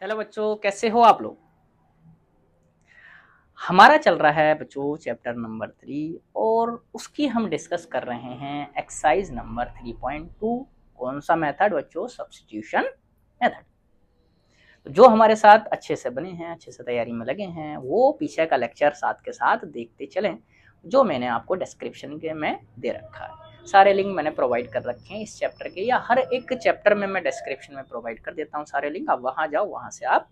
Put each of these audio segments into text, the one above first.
Hello बच्चों, कैसे हो आप लोग। हमारा चल रहा है बच्चों चैप्टर नंबर 3 और उसकी हम डिस्कस कर रहे हैं एक्सरसाइज नंबर 3.2। कौन सा मेथड बच्चों? Substitution method. जो हमारे साथ अच्छे से बने हैं, अच्छे से तैयारी में लगे हैं, वो पीछे का लेक्चर साथ के साथ देखते चलें, जो मैंने आपको डिस्क्रिप्शन के में दे रखा है। सारे लिंक मैंने प्रोवाइड कर रखे हैं इस चैप्टर के, या हर एक चैप्टर में मैं डिस्क्रिप्शन में प्रोवाइड कर देता हूँ सारे लिंक। आप वहाँ जाओ, वहाँ से आप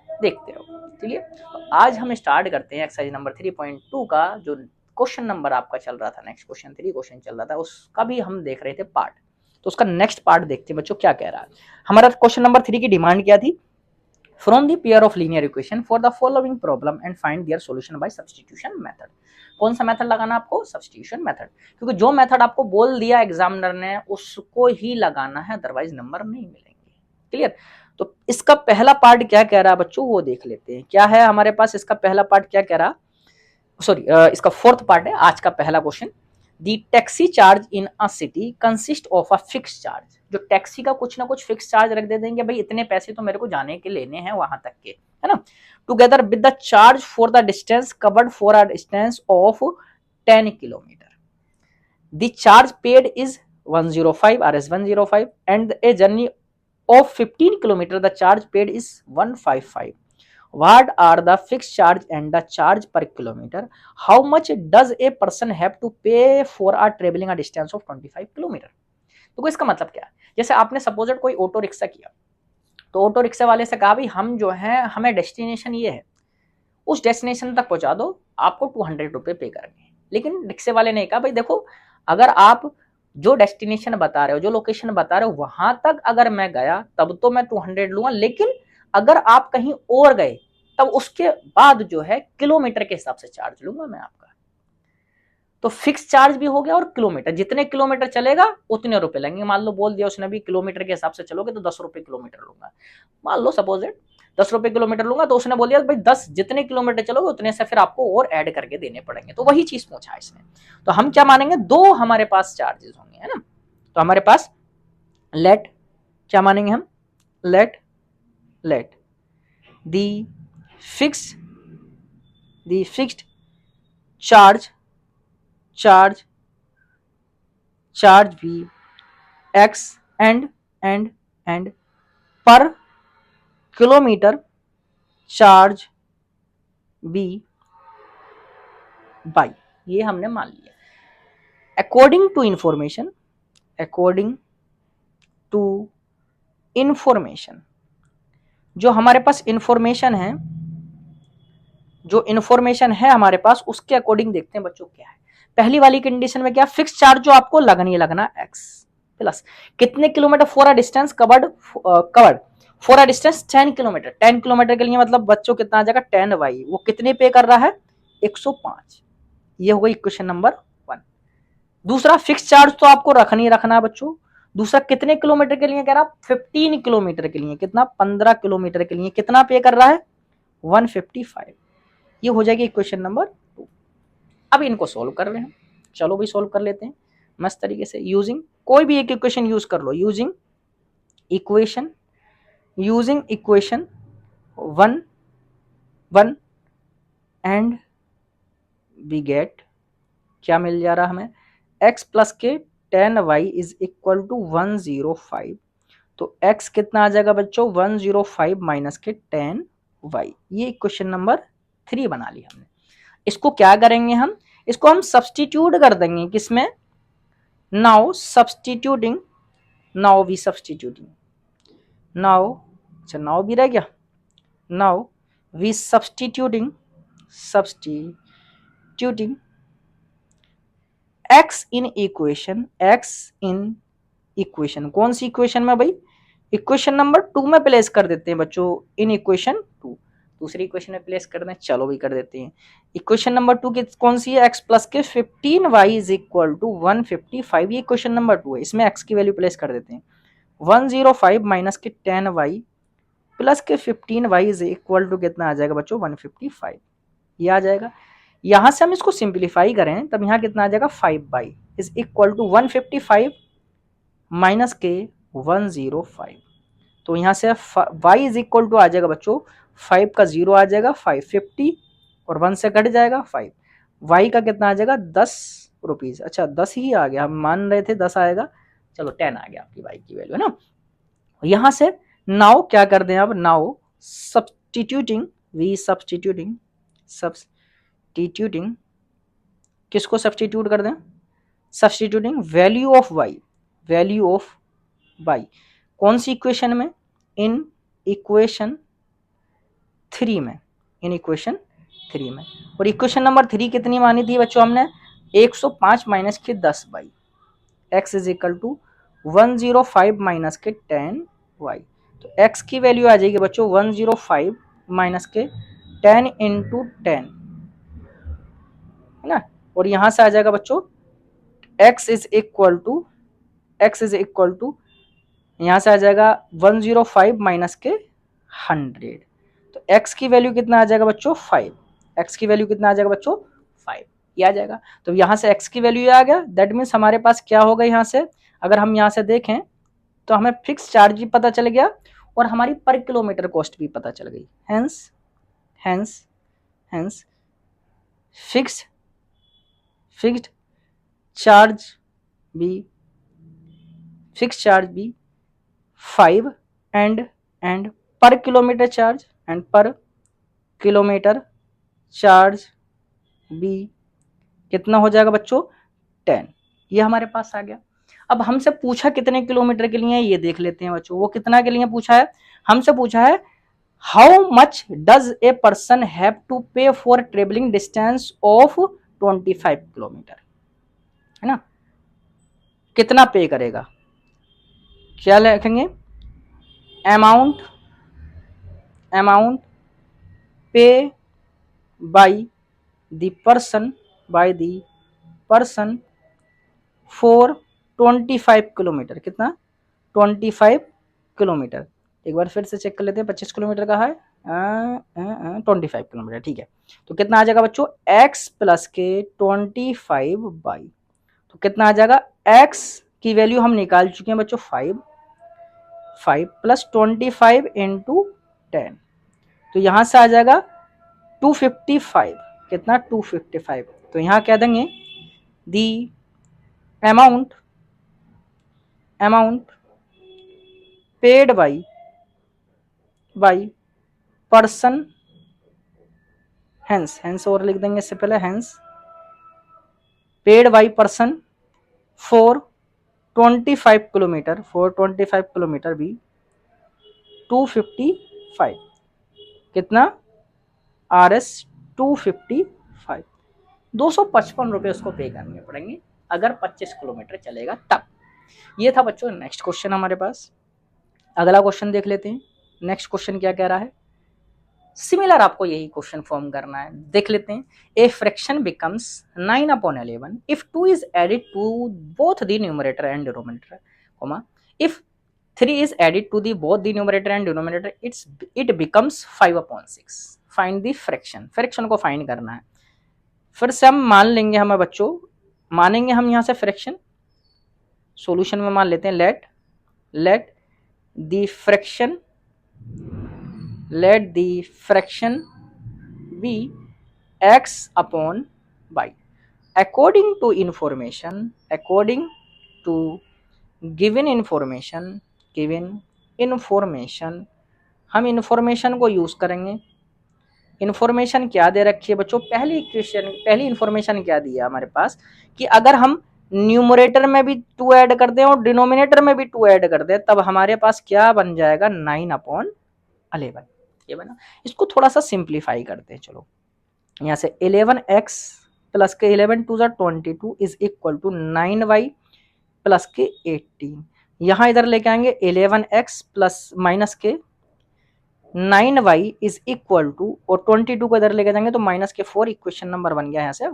देखते रहो। चलिए, तो आज हम स्टार्ट करते हैं एक्सरसाइज नंबर 3.2 का। जो क्वेश्चन नंबर आपका चल रहा था, नेक्स्ट क्वेश्चन 3 क्वेश्चन चल रहा था, उसका भी हम देख रहे थे पार्ट। तो उसका नेक्स्ट पार्ट देखते हैं बच्चों क्या कह रहा है। हमारा क्वेश्चन नंबर 3 की डिमांड क्या थी? From the pair of linear equation for the following problem and find their solution bye substitution method. कौन सा मेथड लगाना आपको? Substitution method. क्योंकि जो मेथड आपको बोल दिया एग्जामिनर ने उसको ही लगाना है, अदरवाइज नंबर नहीं मिलेंगे। क्लियर? तो इसका पहला पार्ट क्या कह रहा है बच्चों, वो देख लेते हैं। क्या है हमारे पास इसका पहला पार्ट? क्या कह रहा, सॉरी, इसका फोर्थ पार्ट है आज का पहला question. The taxi charge in a city consist of a fix charge. जो टैक्सी का कुछ ना कुछ फिक्स चार्ज रख दे देंगे, भाई इतने पैसे तो मेरे को जाने के लेने हैं वहां तक के, है ना। Together with the charge for the distance covered for a distance of 10 kilometre. The charge paid is 105 rs 105 and a journey of 15 kilometer the charge paid is 155. What are the fixed charge and the charge per kilometer? How much does a person have to pay for a traveling a distance of 25 kilometer? तो इसका मतलब क्या है? जैसे आपने supposed कोई auto rickshaw किया, तो ऑटो रिक्शा वाले से कहा भाई हम जो है, हमें डेस्टिनेशन ये है, उस डेस्टिनेशन तक पहुंचा दो, आपको 200 रुपये पे करेंगे। लेकिन रिक्शे वाले ने कहा भाई देखो, अगर आप जो डेस्टिनेशन बता रहे हो, जो लोकेशन बता रहे हो, वहां तक अगर मैं गया तब तो मैं 200 लूंगा, लेकिन अगर आप कहीं और गए तब उसके बाद जो है किलोमीटर के हिसाब से चार्ज लूंगा मैं आपका। तो फिक्स चार्ज भी हो गया और किलोमीटर, जितने किलोमीटर चलेगा उतने रुपए लेंगे। मान लो बोल दिया उसने भी किलोमीटर के हिसाब से चलोगे तो 10 रुपए किलोमीटर लूंगा, मान लो सपोज इट 10 रुपए किलोमीटर लूंगा। तो उसने बोल दिया भाई 10 जितने किलोमीटर चलोगे उतने से फिर आपको और ऐड करके देने पड़ेंगे। तो वही चीज पूछा इसने। तो हम क्या मानेंगे? दो हमारे पास चार्जेस होंगे, है ना। तो हमारे पास लेट, क्या मानेंगे हम? Let let the fix the fixed charge charge charge भी एक्स एंड पर किलोमीटर चार्ज बी बाई, ये हमने मान लिया। According to information, according to information, जो हमारे पास इंफॉर्मेशन है, जो इंफॉर्मेशन है हमारे पास, उसके अकॉर्डिंग देखते हैं बच्चों क्या है। पहली वाली कंडीशन में क्या? फिक्स चार्ज जो आपको लगना ही लगना एक्स प्लस कितने kilometre for a distance covered for a distance 10 kilometre. 10 kilometre के लिए मतलब बच्चों कितना आ जाएगा? 10 वाई। वो कितने पे कर रहा है? 105। ये हो गई इक्वेशन नंबर 1। दूसरा फिक्स चार्ज तो आपको रखना ही रखना है बच्चों। दूसरा कितने किलोमीटर के लिए कह रहा? 15 किलोमीटर के लिए। कितना? 15 किलोमीटर के लिए कितना पे कर रहा है? 155। ये हो जाएगी इक्वेशन नंबर 2। अब इनको सोल्व कर रहे हैं। चलो भी सोल्व कर लेते हैं मस्त तरीके से। यूजिंग कोई भी एक इक्वेशन यूज कर लो। Using equation 1 1 and we get, क्या मिल जा रहा हमें? x प्लस के 10y इज इक्वल टू 105। तो x कितना आ जाएगा बच्चों? 105 माइनस के 10y। ये इक्वेशन नंबर 3 बना ली हमने। इसको क्या करेंगे हम? इसको हम सब्सटीट्यूट कर देंगे किसमें? Now substituting, now we substituting, now, अच्छा नाउ भी रह गया। Now we substituting x in equation, x in equation, कौन सी इक्वेशन में भाई? इक्वेशन नंबर 2 में प्लेस कर देते हैं बच्चों। इन इक्वेशन 2 दूसरी इक्वेशन में प्लेस कर दें। चलो भी कर देते हैं। इक्वेशन नंबर 2 की कौन सी है? x प्लस के 15y इज इक्वल टू 155। ये इक्वेशन नंबर 2 है। इसमें x की वैल्यू प्लेस कर देते हैं। 105 माइनस के 10y प्लस के 15y इज इक्वल टू कितना आ जाएगा बच्चों? 155। ये आ जाएगा। यहां से हम इसको सिंप्लीफाई करें तब यहाँ कितना आ जाएगा? 5y is equal to 155 minus के 105। तो यहाँ से y इज इक्वल टू आ जाएगा बच्चों 5 का 0 आ जाएगा 550 और 1 से कट जाएगा 5। y का कितना आ जाएगा 10 रुपीज। अच्छा 10 ही आ गया, हम मान रहे थे 10 आएगा, चलो 10 आ गया आपकी y की वैल्यू है ना। यहां से नाउ क्या कर दें अब, नाउ सब्स्टिट्यूटिंग सब्स्टिट्यूटिंग किसको सब्स्टिट्यूट कर दें, सब्स्टिट्यूटिंग वैल्यू ऑफ y कौन सी इक्वेशन में, इन इक्वेशन 3 में, और इक्वेशन नंबर 3 कितनी मानी थी बच्चों हमने, 105 माइनस के 10 by x is equal to 105 minus के 10 y। तो x की वैल्यू आ जाएगी बच्चों 105 माइनस के 10 इंटू 10 है ना, और यहां से आ जाएगा बच्चों x इज इक्वल टू यहां से आ जाएगा 105 माइनस के 100। तो x की वैल्यू कितना आ जाएगा बच्चों 5, x की वैल्यू कितना आ जाएगा बच्चों 5 ये आ जाएगा। तो यहां से x की वैल्यू आ गया, दैट मीन्स हमारे पास क्या होगा, यहां से अगर हम यहां से देखें तो हमें फिक्स चार्ज भी पता चल गया और हमारी पर किलोमीटर कॉस्ट भी पता चल गई। हेंस फिक्स्ड चार्ज भी 5 एंड पर किलोमीटर चार्ज भी कितना हो जाएगा बच्चों 10। ये हमारे पास आ गया। अब हमसे पूछा कितने किलोमीटर के लिए, ये देख लेते हैं बच्चों। वो कितना के लिए पूछा है, हमसे पूछा है how much does a person have to pay for travelling distance of 25 kilometre, है ना, कितना पे करेगा, क्या लिखेंगे, amount pay by the person for 25 kilometre, कितना 25 किलोमीटर। एक बार फिर से चेक कर लेते हैं, 25 किलोमीटर का है 25 किलोमीटर, ठीक है। तो कितना आ जाएगा बच्चों x प्लस के 25 बाई, तो कितना आ जाएगा x की वैल्यू हम निकाल चुके हैं बच्चों 5 प्लस 25 इंटू 10, तो यहां से आ जाएगा 255, कितना 255। तो यहां कह देंगे the amount paid by person, hence और लिख देंगे इससे पहले, hence paid by person for 25 kilometre भी 255, कितना RS 255, 255 रुपये उसको पे करने पड़ेंगे अगर 25 किलोमीटर चलेगा तब। ये था बच्चों नेक्स्ट क्वेश्चन हमारे पास। अगला क्वेश्चन देख लेते हैं। नेक्स्ट क्वेश्चन क्या कह रहा है, सिमिलर आपको यही क्वेश्चन फॉर्म करना है, देख लेते हैं। A fraction becomes 9/11 if 2 is added to both the numerator and denominator, comma if 3 is added to the both the numerator and denominator it becomes 5/6। Find the fraction को find करना है। फिर से हम मान लेंगे, हमें बच्चों मानेंगे हम यहां से फ्रैक्शन, सॉल्यूशन में मान लेते हैं let the fraction be x upon y according to given information हम इन्फॉर्मेशन को यूज करेंगे। इन्फॉर्मेशन क्या दे रखी है बच्चों, पहली इन्फॉर्मेशन क्या दी है हमारे पास कि अगर हम न्यूमरेटर में भी 2 ऐड कर दें और डिनोमिनेटर में भी 2 ऐड कर दें तब हमारे पास क्या बन जाएगा 9/11। ये बना। इसको थोड़ा सा सिंप्लीफाई करते हैं, चलो यहाँ से 11x प्लस के 11 2 22 is equal to 9y plus के 18। यहां इधर लेके आएंगे 11x प्लस माइनस के 9y इज इक्वल टू, और 22 को इधर लेके जाएंगे तो माइनस के 4। इक्वेशन नंबर बन गया यहाँ से y।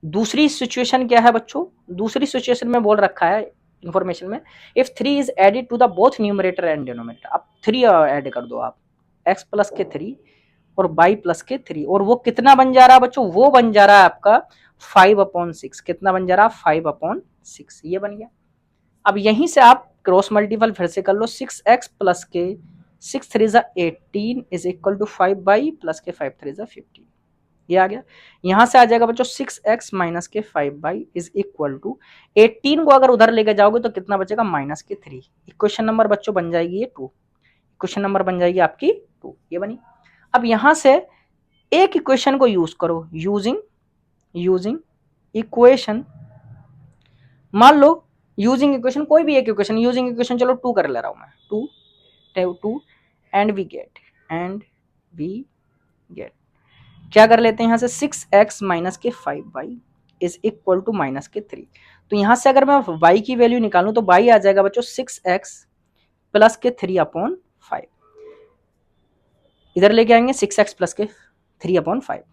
दूसरी सिचुएशन क्या है बच्चों, दूसरी सिचुएशन में बोल रखा है इंफॉर्मेशन में if 3 is added to the both numerator and denominator. अब 3 ऐड कर दो आप, x प्लस के 3 और y प्लस के 3, और वो कितना बन जा रहा है बच्चों, वो बन जा रहा है आपका 5/6। कितना बन जा रहा है 5/6, ये बन गया। अब यहीं से आप क्रॉस मल्टीपल फिर से कर लो, 6x प्लस के 6 3 ज़ा 18 इज इक्वल टू 5 प्लस के 5 3 ज़ा 15, ये आ गया। यहां से आ जाएगा बच्चों 6x माइनस के 5 इज इक्वल टू 18 को अगर उधर लेके जाओगे तो कितना बचेगा माइनस के 3। इक्वेशन नंबर बच्चों बन जाएगी ये 2, इक्वेशन नंबर बन जाएगी आपकी 2, ये बनी। अब यहां से एक इक्वेशन को यूज करो, यूजिंग इक्वेशन, मान लो यूजिंग इक्वेशन कोई भी एक इक्वेशन, यूजिंग इक्वेशन चलो 2 कर ले रहा हूं मैं, 2 एंड वी गेट क्या कर लेते हैं यहां से 6x माइनस के 5y is equal to minus के 3। तो यहां से अगर मैं y की वैल्यू निकालूं तो y आ जाएगा बच्चों 6x प्लस के 3/5, इधर लेके आएंगे 6x प्लस के 3/5।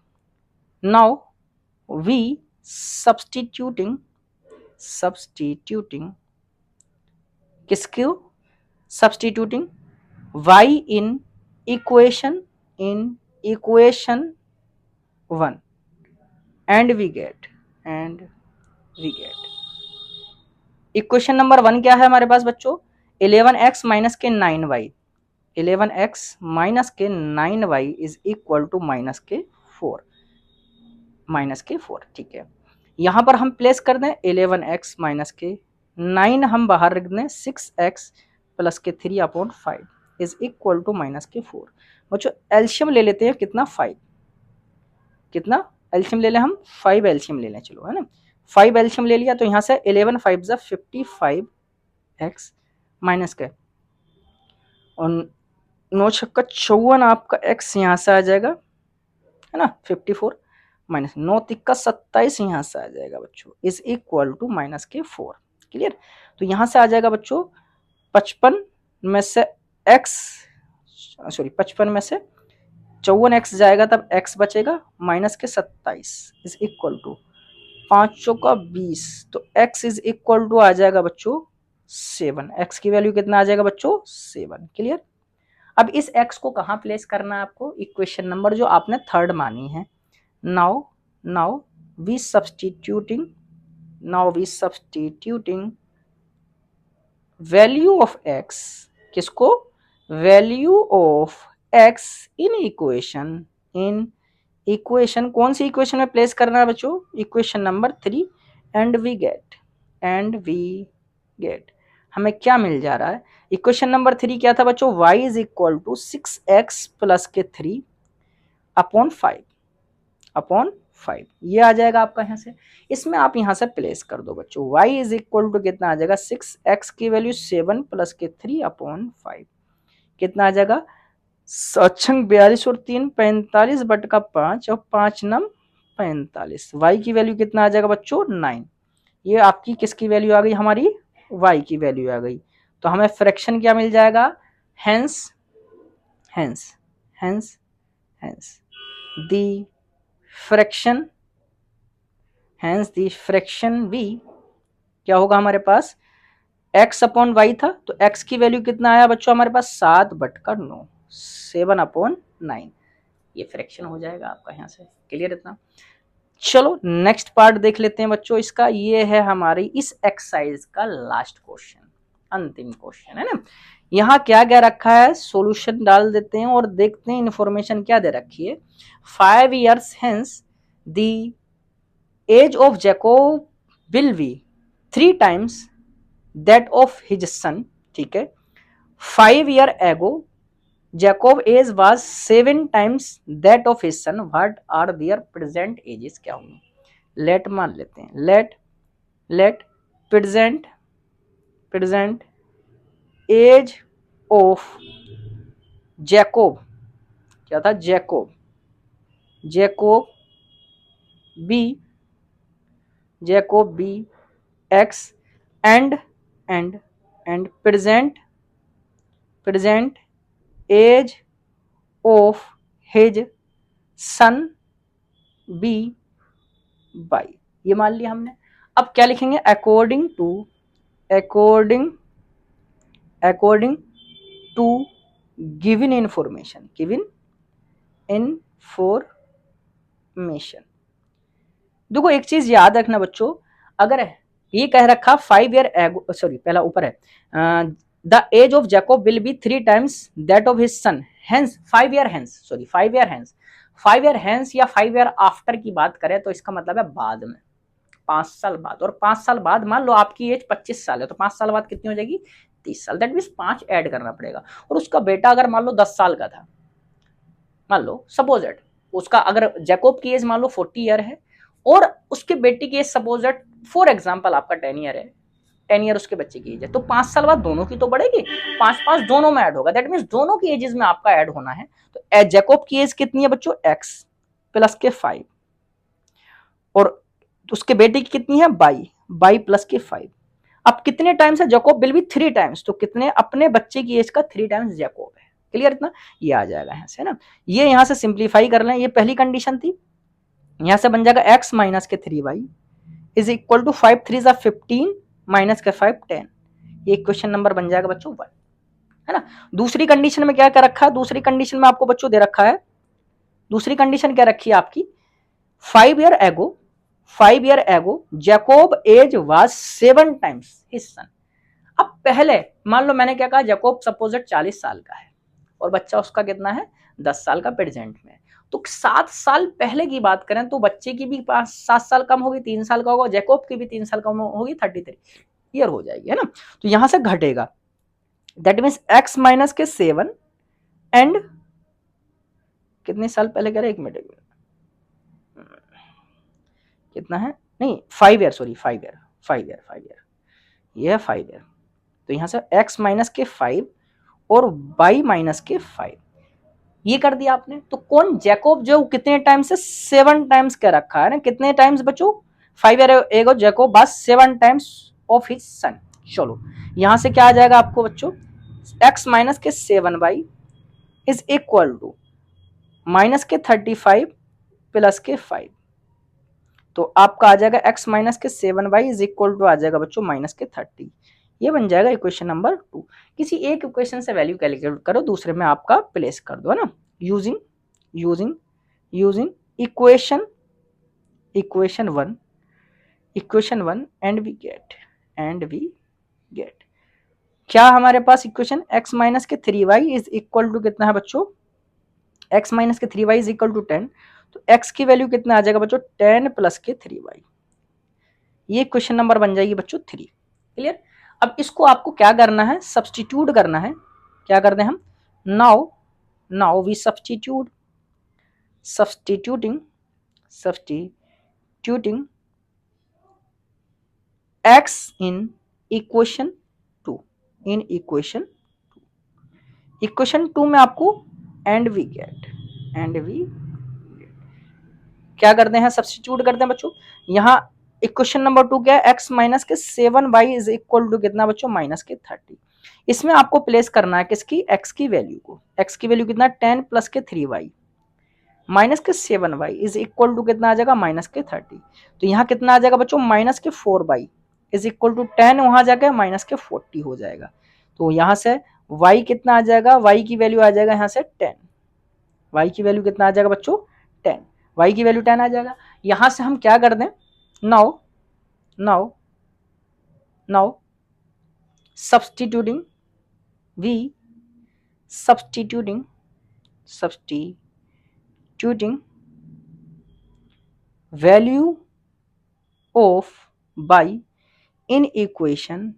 नाउ वी सब्स्टिट्यूटिंग किसको, substituting y in equation 1 and we get equation number 1 क्या है हमारे पास बच्चों, 11x माइनस के 9y, 11x माइनस के 9y is equal to minus के 4, ठीक है। यहां पर हम प्लेस कर दें 11x माइनस के 9 हम बाहर रख दें 6x प्लस के 3/5 इज इक्वल टू माइनस के 4। बच्चों एल्शियम ले लेते हैं, कितना 5, कितना एल्शियम ले लें हम 5 एल्शियम ले लें, चलो है ना 5 एल्शियम ले लिया। तो यहाँ से 11 5 ज़ा 55x माइनस का और 9 छक्का 54 आपका x यहाँ से आ जाएगा है ना 54 माइनस 9 तिक्का 27 यहाँ से आ जाएगा बच्चों इज इक्वल टू माइनस के 4, क्लियर। तो यहाँ से आ जाएगा बच्चों 55 में से 54x जाएगा तब x बचेगा माइनस के 27 इज इक्वल टू 5 का 20, तो x इज इक्वल टू आ जाएगा बच्चों 7, x की वैल्यू कितना आ जाएगा बच्चों 7, क्लियर। अब इस x को कहाँ प्लेस करना है आपको, इक्वेशन नंबर जो आपने थर्ड मानी है। Now we substituting value of x, किसको, value of x in equation कौन सी इक्वेशन में प्लेस करना है बच्चों, equation number 3 and we get हमें क्या मिल जा रहा है। इक्वेशन नंबर 3 क्या था बच्चों, y is equal to 6x plus के 3/5 ये आ जाएगा आपका यहाँ से। इसमें आप यहाँ से प्लेस कर दो बच्चों, y इज इक्वल टू कितना आ जाएगा 6x की वैल्यू 7 प्लस के 3/5 कितना आ जाएगा 42 और 3 45 बट का 5 और 5 नम 45, y की वैल्यू कितना आ जाएगा बच्चों 9। ये आपकी किसकी वैल्यू आ गई, हमारी y की वैल्यू आ गई। तो हमें फ्रैक्शन क्या मिल जाएगा, हेंस दी फ्रैक्शन v क्या होगा हमारे पास, x/y था तो x की वैल्यू कितना आया बच्चों हमारे पास 7 बट का 9, 7/9, ये फ्रैक्शन हो जाएगा आपका यहाँ से, क्लियर इतना। चलो नेक्स्ट पार्ट देख लेते हैं बच्चों इसका, ये है हमारी इस एक्सरसाइज का लास्ट क्वेश्चन, अंतिम क्वेश्चन है ना। यहाँ क्या क्या रखा है, सॉल्यूशन डाल देते हैं और देखते हैं इन्फॉर्मेशन क्या दे रखी है। 5 years hence the age of Jacob will be 3 times that of his son, ठीक है। 5 years ago Jacob age was 7 times that of his son, what are their present ages, क्या होंगे। लेट मान लेते हैं, late present age of Jacob, क्या था Jacob b x and present age of his son b by, ये मान लिया हमने। अब क्या लिखेंगे, अकॉर्डिंग टू गिवन इंफॉर्मेशन देखो एक चीज याद रखना बच्चों, अगर ये कह रखा 5 ईयर एगो, सॉरी पहला ऊपर है, the age of Jacob will be 3 times that of his son, hence 5 year hence, sorry 5 year hence, 5 year hence या 5 ईयर आफ्टर की बात करें तो इसका मतलब है बाद में, 5 साल बाद। और 5 साल बाद मान लो आपकी एज 25 साल है तो 5 साल बाद कितनी हो जाएगी, 30 साल। दैट मीन्स 5 ऐड करना पड़ेगा। और उसका बेटा अगर मान लो 10 साल का था, मान लो सपोज एट, उसका अगर जैकोब की एज मान लो 40 ईयर है और उसके बेटे की age suppose at for example आपका 10 ईयर है, 10 ईयर उसके बच्चे की एज है, तो 5 साल बाद दोनों की तो बढ़ेगी, 5 5 दोनों में ऐड होगा। दैट मीन्स दोनों की एजेस में आपका ऐड होना है। तो जैकोब की एज कितनी है बच्चों, x प्लस के 5, और उसके बेटे की कितनी है, बाई प्लस के 5। अब कितने टाइम्स है, जैकोब विल बी 3 टाइम्स, तो कितने अपने बच्चे की एज का 3 टाइम्स जैकोब है। क्लियर इतना, ये आ जाएगा यहाँ से ना। ये यहाँ से सिंप्लीफाई कर लें, ये पहली कंडीशन थी, यहाँ से बन जाएगा x माइनस के 3y इज इक्वल टू 5 3 जा 15 माइनस के 5 10। ये क्वेश्चन नंबर बन जाएगा बच्चों 1, है ना। दूसरी कंडीशन में क्या क्या रखा है, दूसरी कंडीशन में आपको बच्चों दे रखा है, दूसरी कंडीशन क्या रखी है आपकी, 5 ईयर एगो, 5 year ago Jacob age was 7 times his son. अब पहले मान लो मैंने क्या कहा, जैकोब सपोज 40 साल का है और बच्चा उसका कितना है, 10 साल का प्रेजेंट में। तो 7 साल पहले की बात करें तो बच्चे की भी 7 साल कम होगी, 3 साल का होगा, जैकोब की भी 3 साल कम होगी, 33 ईयर हो जाएगी, है ना। तो यहां से घटेगा, दैट मीन्स x माइनस के 7 एंड कितने साल पहले कह रहे, एक मिनट कितना है, नहीं 5 year, sorry 5 year, 5 year, 5 year, ये है 5 ईयर। तो यहां से x माइनस के 5 और y माइनस के 5 ये कर दिया आपने। तो कौन, जैकोब जो कितने टाइम से 7 टाइम्स कह रखा है ना, कितने टाइम्स बच्चों, 5 ईयर एगो जैकोब बस 7 टाइम्स ऑफ हिज सन। चलो यहां से क्या आ जाएगा आपको बच्चों, x माइनस के 7y is equal to minus के 35 प्लस के 5। तो आपका आ जाएगा x माइनस के 7y इज इक्वल टू आ जाएगा बच्चों माइनस के 30। ये बन जाएगा इक्वेशन नंबर 2। किसी एक इक्वेशन से वैल्यू कैलकुलेट करो, दूसरे में आपका प्लेस कर दो, है ना। Using using using equation 1 and we get क्या हमारे पास इक्वेशन, x माइनस के 3y इज इक्वल टू कितना है बच्चों, x माइनस के 3y इज इक्वल टू 10। तो x की वैल्यू कितना आ जाएगा बच्चों, 10 प्लस के 3y। ये क्वेश्चन नंबर बन जाएगी बच्चों 3। क्लियर। अब इसको आपको क्या करना है, सब्स्टिट्यूट करना है। क्या करते हैं हम, now we substituting x in equation 2, equation 2 में आपको एंड वी गेट क्या करते हैं, सब्स्टिट्यूट करते हैं बच्चों। यहाँ इक्वेशन नंबर 2 क्या है, x माइनस के 7y इज इक्वल टू कितना बच्चों, माइनस के 30। इसमें आपको प्लेस करना है किसकी, x की वैल्यू को। x की वैल्यू कितना, 10 प्लस के 3y माइनस के 7y इज इक्वल टू कितना आ जाएगा, माइनस के 30। तो यहाँ कितना आ जाएगा बच्चों, माइनस के 4y इज इक्वल टू 10, वहां जाकर माइनस के 40 हो जाएगा। तो यहाँ से y कितना आ जाएगा, y की वैल्यू आ जाएगा यहाँ से 10, y की वैल्यू कितना आ जाएगा बच्चों 10, y की वैल्यू 10 आ जाएगा। यहां से हम क्या कर दें, now substituting value of y in equation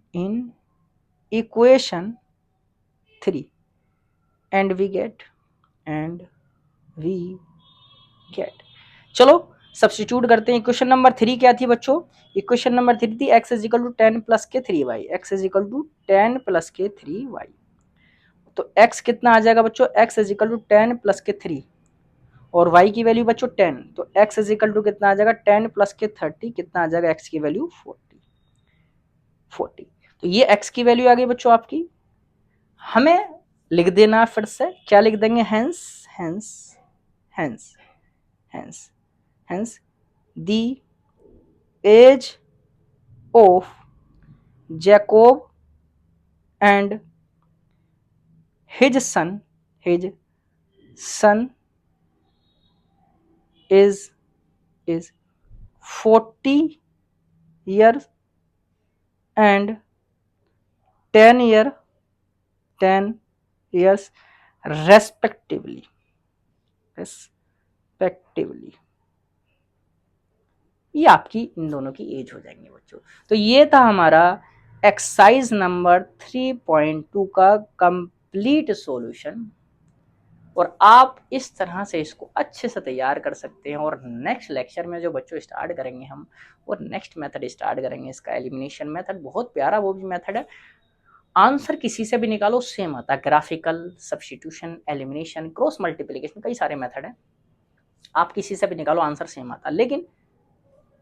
3 and we get चलो सब्स्टिट्यूट करते हैं। इक्वेशन नंबर 3 क्या थी बच्चों, इक्वेशन नंबर 3 थी x is equal to 10 plus के 3y, x is equal to 10 plus के 3y। तो x कितना आ जाएगा बच्चों, x is equal to 10 plus के 3 और y की वैल्यू बच्चों 10, तो x इज इक्वल टू कितना आ जाएगा 10 प्लस के 30, कितना आ जाएगा x की वैल्यू 40। तो ये x की वैल्यू आ गई बच्चों आपकी। हमें लिख देना फिर से, क्या लिख देंगे, hence the age of Jacob and his son is 40 years and 10 years respectively. ये आपकी इन दोनों की एज हो जाएंगे बच्चों। तो ये था हमारा एक्सरसाइज नंबर 3.2 का कंप्लीट सॉल्यूशन, और आप इस तरह से इसको अच्छे से तैयार कर सकते हैं। और नेक्स्ट लेक्चर में जो बच्चों स्टार्ट करेंगे हम, और नेक्स्ट मेथड स्टार्ट करेंगे इसका एलिमिनेशन मेथड, बहुत प्यारा वो भी मेथड है। आंसर किसी से भी निकालो सेम आता है, graphical, substitution, elimination, cross multiplication, कई सारे मेथड है, आप किसी से भी निकालो आंसर सेम आता है। लेकिन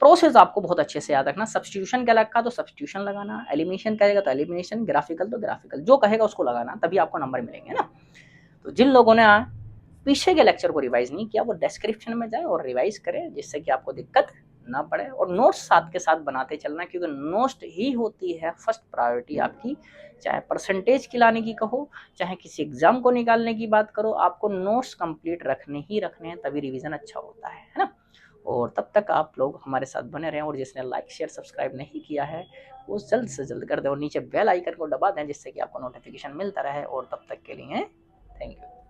प्रोसेस आपको बहुत अच्छे से याद रखना, सब्स्टिट्यूशन का लगा तो सब्स्टिट्यूशन लगाना, एलिमिनेशन करेगा तो एलिमिनेशन, ग्राफिकल तो ग्राफिकल, जो कहेगा उसको लगाना, तभी आपको नंबर मिलेंगे ना। तो जिन लोगों ने पीछे के लेक्चर को रिवाइज नहीं किया वो डिस्क्रिप्शन में जाए और रिवाइज करें, जिससे कि आपको दिक्कत ना पड़े। और नोट्स साथ के साथ बनाते चलना, क्योंकि नोट्स ही होती है फर्स्ट प्रायोरिटी आपकी, चाहे परसेंटेज की लाने की कहो, चाहे किसी एग्जाम को निकालने की बात करो, आपको नोट्स कंप्लीट रखने ही रखने हैं, तभी रिवीजन अच्छा होता है ना। और तब तक आप लोग हमारे साथ बने रहें, और जिसने लाइक शेयर सब्सक्राइब नहीं किया है वो जल्द से जल्द कर दें, और नीचे बेल आइकन को दबा दें, जिससे कि आपको नोटिफिकेशन मिलता रहे। और तब तक के लिए थैंक यू।